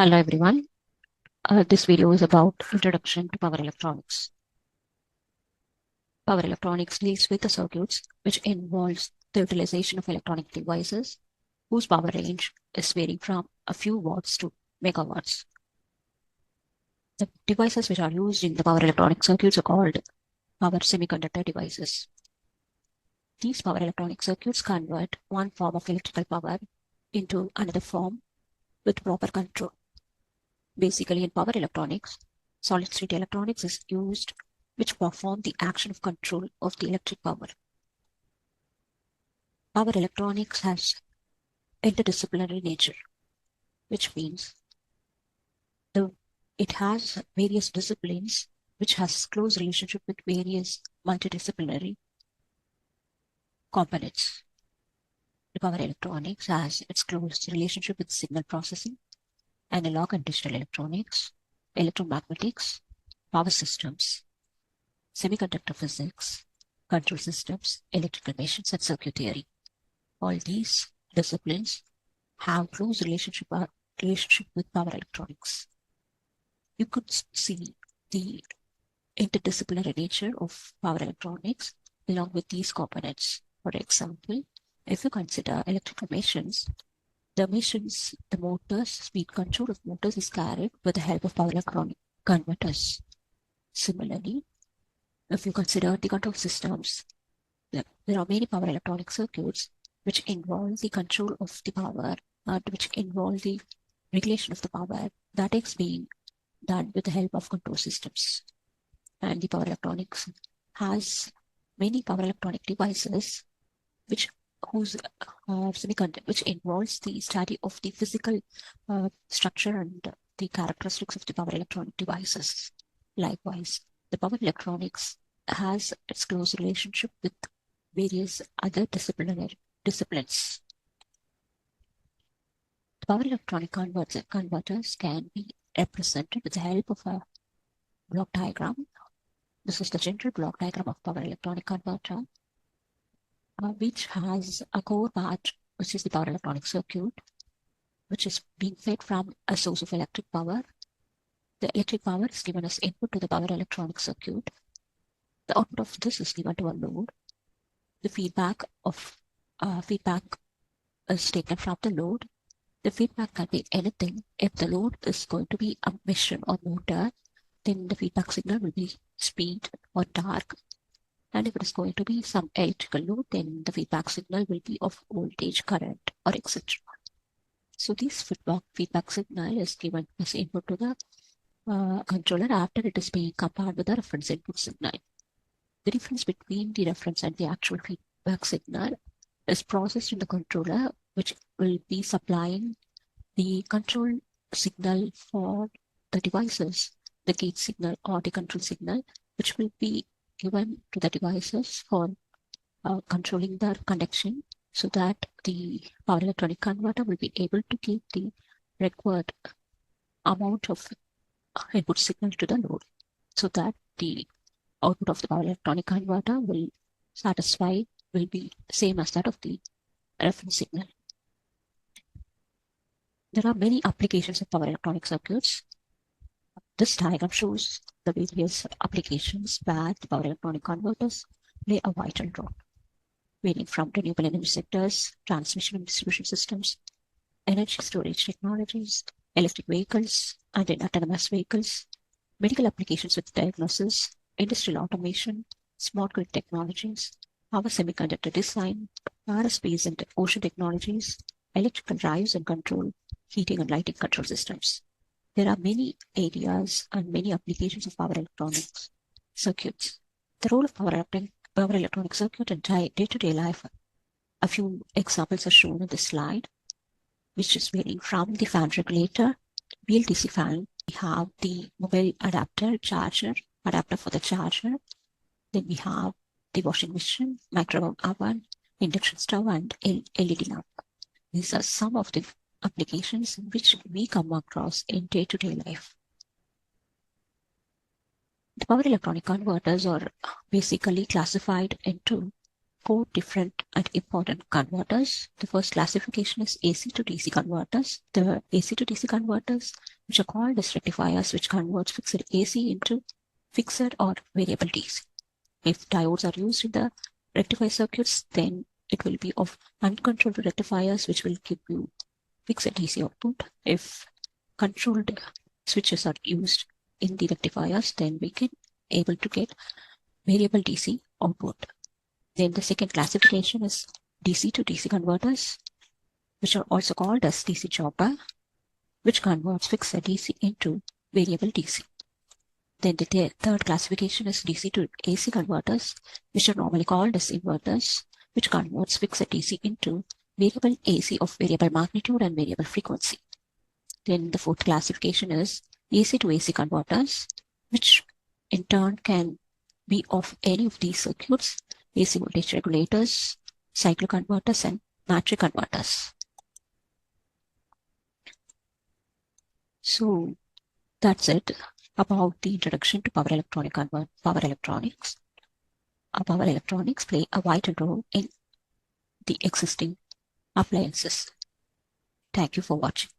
Hello everyone. This video is about introduction to power electronics. Power electronics deals with the circuits which involves the utilization of electronic devices whose power range is varying from a few watts to megawatts. The devices which are used in the power electronic circuits are called power semiconductor devices. These power electronic circuits convert one form of electrical power into another form with proper control. Basically, in power electronics, solid-state electronics is used which perform the action of control of the electric power. Power electronics has interdisciplinary nature, which means it has various disciplines which has close relationship with various multidisciplinary components. The power electronics has its close relationship with signal processing, analog and digital electronics, electromagnetics, power systems, semiconductor physics, control systems, electrical machines, and circuit theory. All these disciplines have close relationship with power electronics. You could see the interdisciplinary nature of power electronics along with these components. For example, if you consider electrical machines, the motors, speed control of motors is carried with the help of power electronic converters. Similarly, if you consider the control systems, there are many power electronic circuits which involve the control of the power, which involve the regulation of the power that is being done with the help of control systems. And the power electronics has many power electronic devices which involves the study of the physical structure and the characteristics of the power electronic devices. Likewise, the power electronics has its close relationship with various other disciplines. The power electronic converters can be represented with the help of a block diagram. This is the general block diagram of power electronic converter, which has a core part, which is the power electronic circuit, which is being fed from a source of electric power. The electric power is given as input to the power electronic circuit. The output of this is given to a load. The feedback is taken from the load. The feedback can be anything. If the load is going to be a machine or motor, then the feedback signal will be speed or torque. And if it is going to be some electrical load, then the feedback signal will be of voltage, current, or etc. So this feedback signal is given as input to the controller after it is being compared with the reference input signal. The difference between the reference and the actual feedback signal is processed in the controller, which will be supplying the control signal for the devices, the gate signal or the control signal, which will be given to the devices for controlling their conduction, so that the power electronic converter will be able to give the required amount of input signal to the load, so that the output of the power electronic converter will be same as that of the reference signal. There are many applications of power electronic circuits. This diagram shows the various applications where the power electronic converters play a vital role, varying from renewable energy sectors, transmission and distribution systems, energy storage technologies, electric vehicles, and in autonomous vehicles, medical applications with diagnosis, industrial automation, smart grid technologies, power semiconductor design, aerospace and ocean technologies, electrical drives and control, heating and lighting control systems. There are many areas and many applications of power electronics circuits. The role of power electronic circuit in day-to-day life. A few examples are shown in this slide, which is varying from the fan regulator, BLDC fan. We have the mobile adapter for the charger. Then we have the washing machine, microwave oven, induction stove, and LED lamp. These are some of the applications which we come across in day-to-day life. The power electronic converters are basically classified into four different and important converters. The first classification is AC to DC converters. The AC to DC converters, which are called as rectifiers, which converts fixed AC into fixed or variable DC. If diodes are used in the rectifier circuits, then it will be of uncontrolled rectifiers, which will give you fixed DC output. If controlled switches are used in the rectifiers, then we can able to get variable DC output. Then the second classification is DC to DC converters, which are also called as DC chopper, which converts fixed DC into variable DC. Then the third classification is DC to AC converters, which are normally called as inverters, which converts fixed DC into variable AC of variable magnitude and variable frequency. Then the fourth classification is AC to AC converters, which in turn can be of any of these circuits: AC voltage regulators, cycle converters, and matrix converters. So that's it about the introduction to power electronics. Power electronics play a vital role in the existing appliances. Thank you for watching.